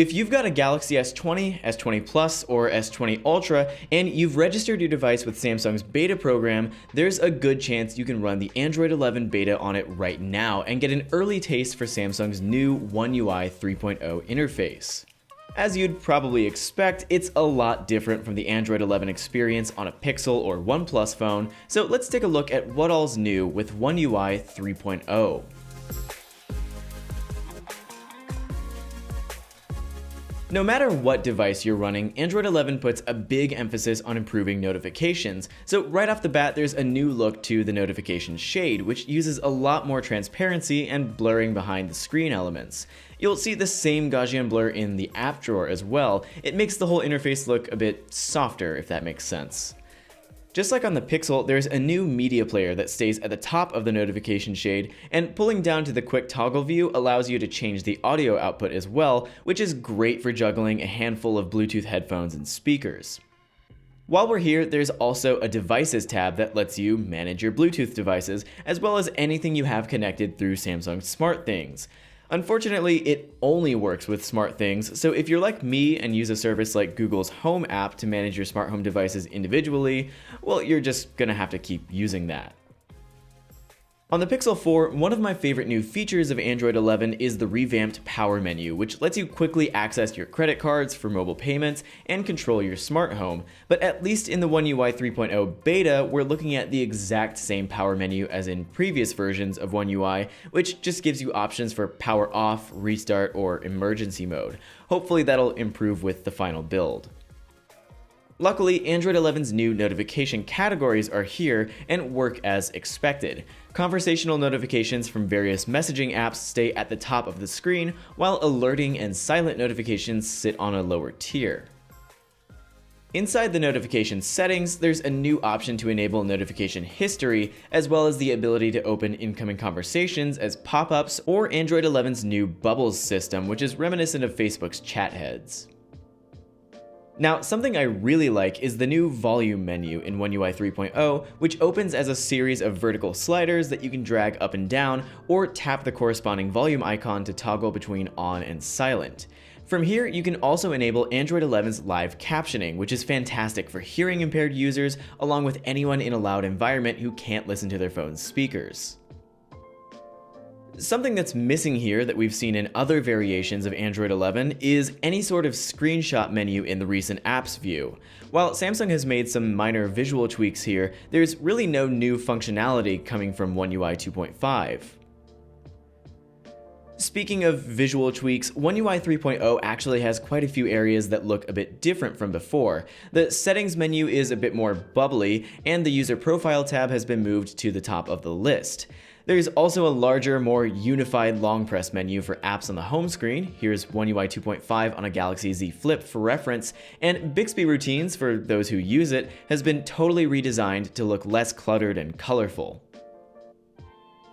If you've got a Galaxy S20, S20 Plus, or S20 Ultra, and you've registered your device with Samsung's beta program, there's a good chance you can run the Android 11 beta on it right now and get an early taste for Samsung's new One UI 3.0 interface. As you'd probably expect, it's a lot different from the Android 11 experience on a Pixel or OnePlus phone, so let's take a look at what all's new with One UI 3.0. No matter what device you're running, Android 11 puts a big emphasis on improving notifications. So right off the bat, there's a new look to the notification shade, which uses a lot more transparency and blurring behind the screen elements. You'll see the same Gaussian blur in the app drawer as well. It makes the whole interface look a bit softer, if that makes sense. Just like on the Pixel, there's a new media player that stays at the top of the notification shade, and pulling down to the quick toggle view allows you to change the audio output as well, which is great for juggling a handful of Bluetooth headphones and speakers. While we're here, there's also a Devices tab that lets you manage your Bluetooth devices, as well as anything you have connected through Samsung SmartThings. Unfortunately, it only works with SmartThings, so if you're like me and use a service like Google's Home app to manage your smart home devices individually, well, you're just gonna have to keep using that. On the Pixel 4, one of my favorite new features of Android 11 is the revamped Power menu, which lets you quickly access your credit cards for mobile payments and control your smart home. But at least in the One UI 3.0 beta, we're looking at the exact same Power menu as in previous versions of One UI, which just gives you options for power off, restart, or emergency mode. Hopefully that'll improve with the final build. Luckily, Android 11's new notification categories are here and work as expected. Conversational notifications from various messaging apps stay at the top of the screen, while alerting and silent notifications sit on a lower tier. Inside the notification settings, there's a new option to enable notification history, as well as the ability to open incoming conversations as pop-ups, or Android 11's new Bubbles system, which is reminiscent of Facebook's chat heads. Now, something I really like is the new volume menu in One UI 3.0, which opens as a series of vertical sliders that you can drag up and down, or tap the corresponding volume icon to toggle between on and silent. From here, you can also enable Android 11's live captioning, which is fantastic for hearing impaired users, along with anyone in a loud environment who can't listen to their phone's speakers. Something that's missing here that we've seen in other variations of Android 11 is any sort of screenshot menu in the recent apps view. While Samsung has made some minor visual tweaks here, there's really no new functionality coming from One UI 2.5. Speaking of visual tweaks, One UI 3.0 actually has quite a few areas that look a bit different from before. The settings menu is a bit more bubbly, and the user profile tab has been moved to the top of the list. There's also a larger, more unified long press menu for apps on the home screen. Here's One UI 2.5 on a Galaxy Z Flip for reference, and Bixby routines, for those who use it, has been totally redesigned to look less cluttered and colorful.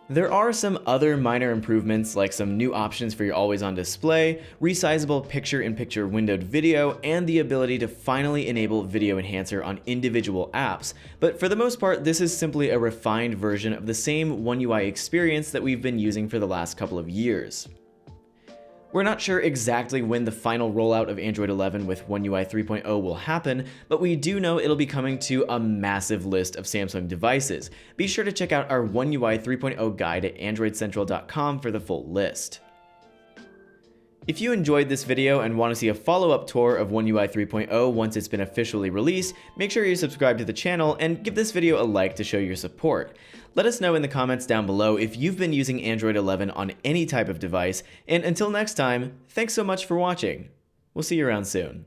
There are some other minor improvements, like some new options for your always-on display, resizable picture-in-picture windowed video, and the ability to finally enable Video Enhancer on individual apps, but for the most part, this is simply a refined version of the same One UI experience that we've been using for the last couple of years. We're not sure exactly when the final rollout of Android 11 with One UI 3.0 will happen, but we do know it'll be coming to a massive list of Samsung devices. Be sure to check out our One UI 3.0 guide at androidcentral.com for the full list. If you enjoyed this video and want to see a follow-up tour of One UI 3.0 once it's been officially released, make sure you subscribe to the channel and give this video a like to show your support. Let us know in the comments down below if you've been using Android 11 on any type of device, and until next time, thanks so much for watching. We'll see you around soon.